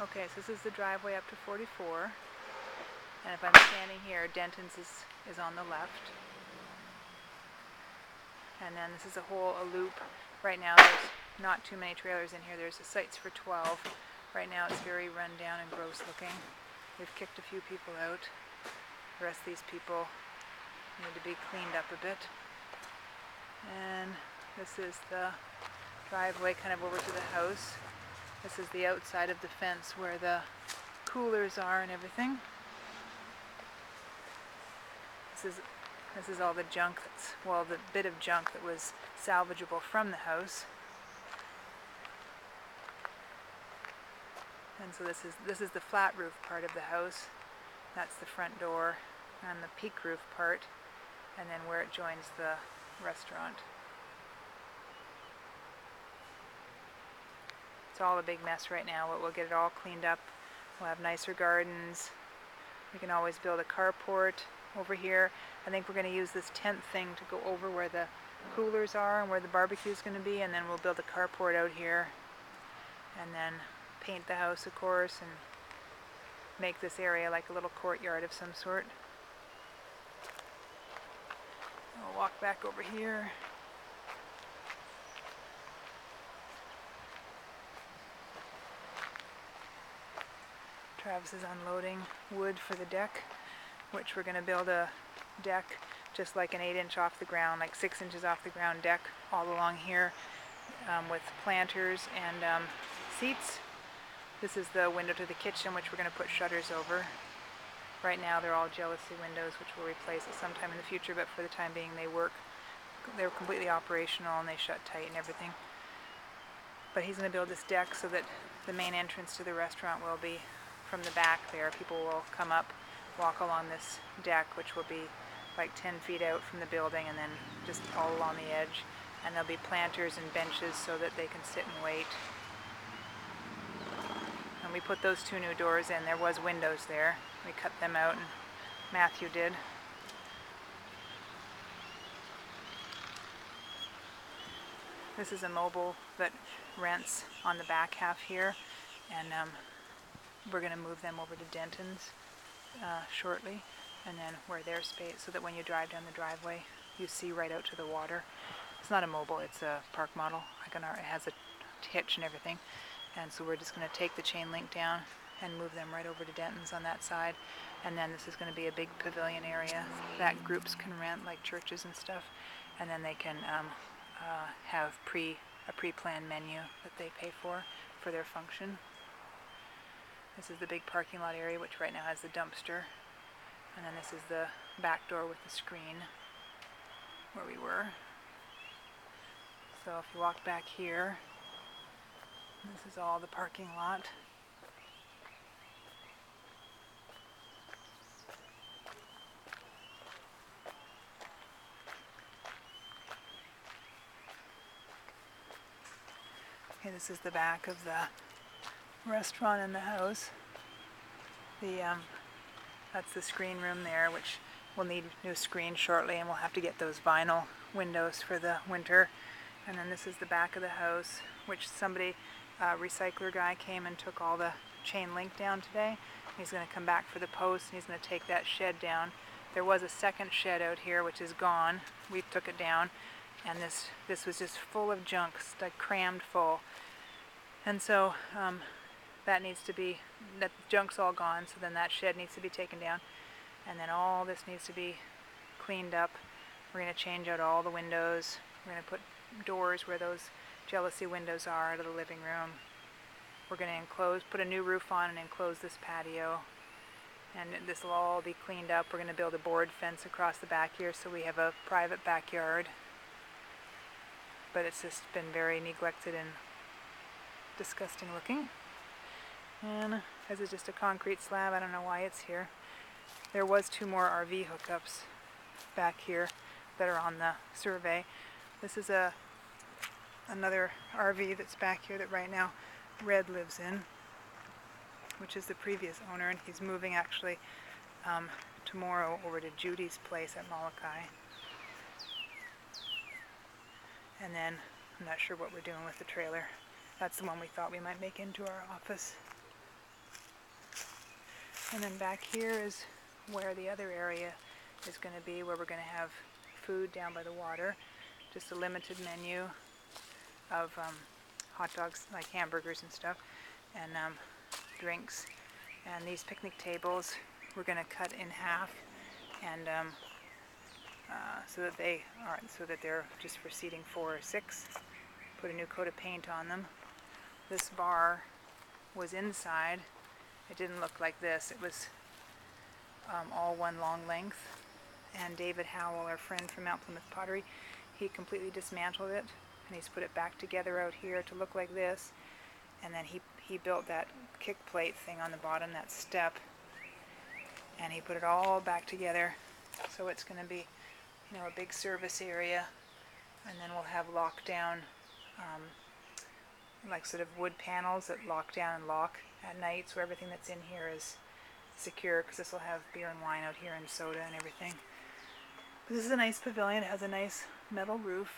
Okay, so this is the driveway up to 44. And if I'm standing here, Denton's is on the left. And then this is a loop. Right now there's not too many trailers in here. There's a sites for 12. Right now it's very run down and gross looking. We've kicked a few people out. The rest of these people need to be cleaned up a bit. And this is the driveway kind of over to the house. This is the outside of the fence where the coolers are and everything. This is all the junk the bit of junk that was salvageable from the house. And so this is the flat roof part of the house. That's the front door and the peak roof part, and then where it joins the restaurant. It's all a big mess right now, but we'll get it all cleaned up. We'll have nicer gardens. We can always build a carport over here. I think we're going to use this tent thing to go over where the coolers are and where the barbecue is going to be, and then we'll build a carport out here, and then paint the house, of course, and make this area like a little courtyard of some sort. I'll walk back over here. Travis is unloading wood for the deck, which we're going to build a deck just like an 8-inch off the ground, like 6 inches off the ground deck all along here, with planters and seats. This is the window to the kitchen, which we're going to put shutters over. Right now they're all jealousy windows, which we'll replace at some time in the future, but for the time being they work. They're completely operational and they shut tight and everything. But he's going to build this deck so that the main entrance to the restaurant will be from the back there. People will come up, walk along this deck, which will be like 10 feet out from the building, and then just all along the edge. And there'll be planters and benches so that they can sit and wait. And we put those 2 new doors in. There was windows there. We cut them out, and Matthew did. This is a mobile that rents on the back half here, and we're going to move them over to Denton's shortly, and then where their space, so that when you drive down the driveway you see right out to the water. It's not a mobile, it's a park model. It has a hitch and everything, and so we're just going to take the chain link down and move them right over to Denton's on that side. And then this is going to be a big pavilion area that groups can rent, like churches and stuff, and then they can have a pre-planned menu that they pay for their function. This is the big parking lot area, which right now has the dumpster. And then this is the back door with the screen where we were. So if you walk back here, this is all the parking lot. Okay, this is the back of the restaurant and the house. That's the screen room there, which will need new screens shortly, and we'll have to get those vinyl windows for the winter. And then this is the back of the house, which somebody, recycler guy, came and took all the chain link down today. He's going to come back for the post, and he's going to take that shed down. There was a second shed out here, which is gone. We took it down, and this was just full of junk, like crammed full. And so that junk's all gone, so then that shed needs to be taken down, and then all this needs to be cleaned up. We're going to change out all the windows. We're going to put doors where those jealousy windows are out of the living room. We're going to put a new roof on and enclose this patio, and this will all be cleaned up. We're going to build a board fence across the back here so we have a private backyard, but it's just been very neglected and disgusting looking. And this is just a concrete slab. I don't know why it's here. There was 2 more RV hookups back here that are on the survey. This is another RV that's back here that right now Red lives in, which is the previous owner, and he's moving actually tomorrow over to Judy's place at Molokai. And then I'm not sure what we're doing with the trailer. That's the one we thought we might make into our office. And then back here is where the other area is going to be, where we're going to have food down by the water. Just a limited menu of hot dogs, like hamburgers and stuff, and drinks. And these picnic tables we're going to cut in half, and so that they're just for seating 4 or 6. Put a new coat of paint on them. This bar was inside. It didn't look like this. It was all one long length. And David Howell, our friend from Mount Plymouth Pottery, he completely dismantled it, and he's put it back together out here to look like this. And then he built that kick plate thing on the bottom, that step, and he put it all back together. So it's going to be, you know, a big service area, and then we'll have lockdown, like sort of wood panels that lock down and lock at night, so everything that's in here is secure, because this will have beer and wine out here and soda and everything. But this is a nice pavilion. It has a nice metal roof,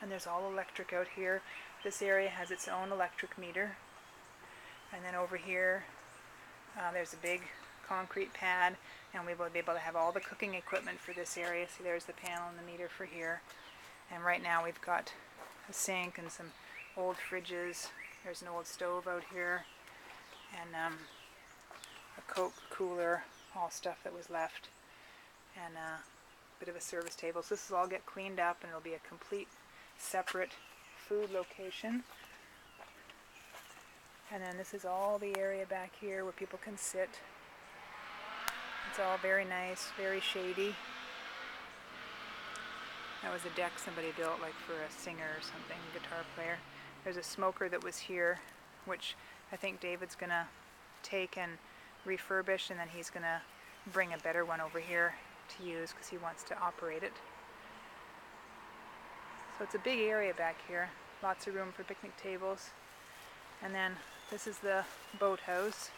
and there's all electric out here. This area has its own electric meter, and then over here there's a big concrete pad, and we will be able to have all the cooking equipment for this area. See, there's the panel and the meter for here. And right now we've got a sink and some old fridges. There's an old stove out here, and a Coke cooler, all stuff that was left, and a bit of a service table. So this will all get cleaned up, and it'll be a complete separate food location. And then this is all the area back here where people can sit. It's all very nice, very shady. That was a deck somebody built, like for a singer or something, guitar player. There's a smoker that was here, which I think David's gonna take and refurbish, and then he's gonna bring a better one over here to use because he wants to operate it. So it's a big area back here, lots of room for picnic tables. And then this is the boathouse,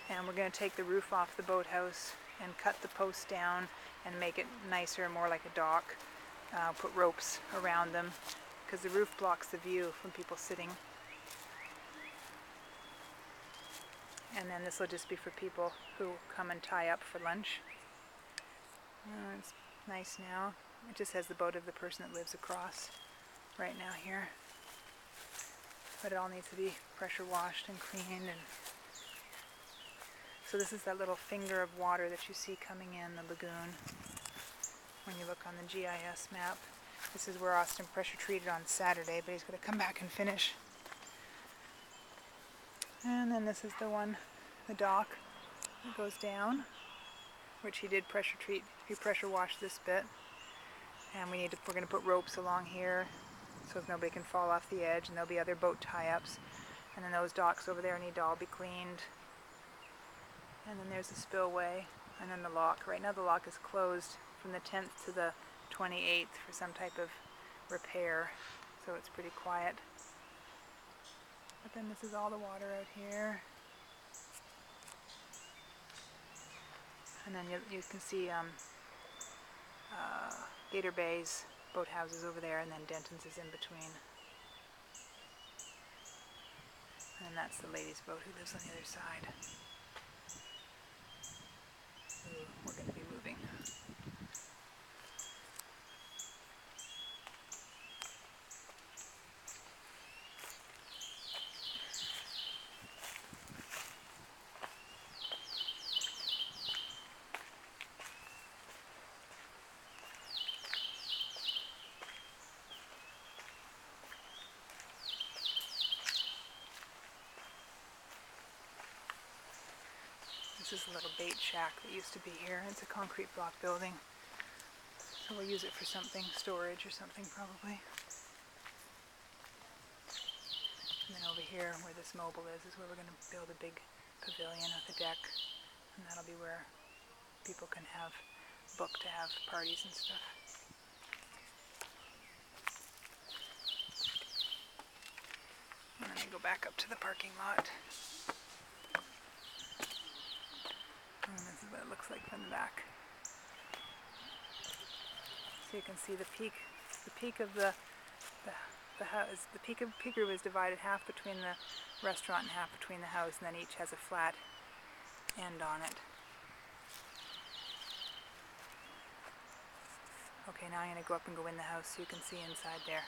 and we're going to take the roof off the boathouse and cut the posts down and make it nicer, more like a dock. Put ropes around them because the roof blocks the view from people sitting. And then this will just be for people who come and tie up for lunch. It's nice now. It just has the boat of the person that lives across right now here. But it all needs to be pressure washed and cleaned. And so this is that little finger of water that you see coming in the lagoon when you look on the GIS map. This is where Austin pressure treated on Saturday, but he's going to come back and finish. And then this is the one, the dock that goes down, which he did pressure treat. He pressure washed this bit, and we're going to put ropes along here so if nobody can fall off the edge, and there'll be other boat tie-ups. And then those docks over there need to all be cleaned. And then there's the spillway, and then the lock. Right now the lock is closed from the 10th to the 28th for some type of repair, so it's pretty quiet. But then this is all the water out here. And then you can see Gator Bay's boathouses over there, and then Denton's is in between. And that's the ladies' boat who lives on the other side. Ooh, we're going to be moving. This is a little bait shack that used to be here. It's a concrete block building. So we'll use it for something, storage or something probably. And then over here where this mobile is where we're going to build a big pavilion with a deck. And that'll be where people can book to have parties and stuff. And then I go back up to the parking lot. And this is what it looks like from the back. So you can see the peak of the house. The peak roof is divided half between the restaurant and half between the house, and then each has a flat end on it. Okay, now I'm going to go up and go in the house so you can see inside there.